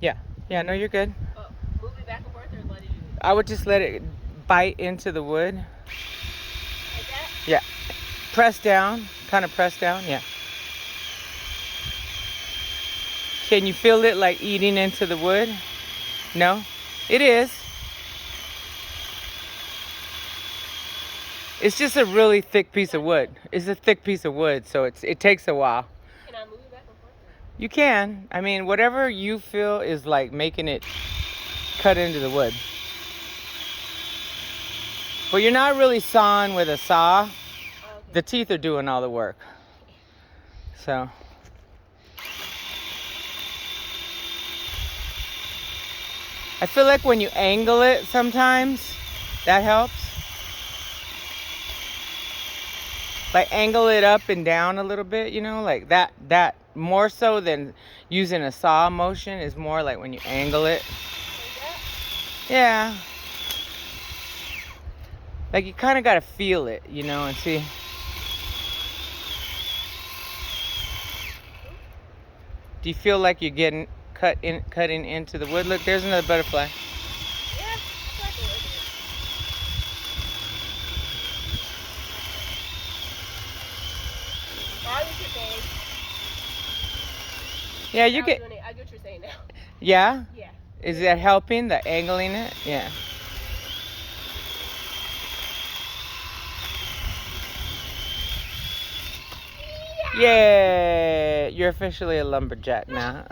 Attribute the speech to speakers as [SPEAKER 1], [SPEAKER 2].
[SPEAKER 1] Yeah. Yeah, no, you're good.
[SPEAKER 2] Move it back and forth or let it do it?
[SPEAKER 1] I would just let it bite into the wood.
[SPEAKER 2] Like that?
[SPEAKER 1] Yeah. Press down. Kind of press down. Yeah. Can you feel it like eating into the wood? No? It is. It's just a really thick piece of wood. It's a thick piece of wood, so it takes a while.
[SPEAKER 2] Can I move it back and forth?
[SPEAKER 1] You can. I mean, whatever you feel is like making it cut into the wood. But you're not really sawing with a saw.
[SPEAKER 2] Oh, okay.
[SPEAKER 1] The teeth are doing all the work. So. I feel like when you angle it sometimes, that helps. Like angle it up and down a little bit, you know, like that more so than using a saw motion is more like when you angle it.
[SPEAKER 2] Like that?
[SPEAKER 1] Yeah. Like you kind of got to feel it, you know, and see. Do you feel like you're getting cutting into the wood? Look, there's another butterfly.
[SPEAKER 2] Yeah, I feel like a little bit. I get what you're saying.
[SPEAKER 1] Yeah, you
[SPEAKER 2] Now
[SPEAKER 1] get.
[SPEAKER 2] I'm doing it. I get what you're saying now.
[SPEAKER 1] Yeah?
[SPEAKER 2] Yeah.
[SPEAKER 1] Is that helping, the angling it? Yeah. Yeah, you're officially a lumberjack now.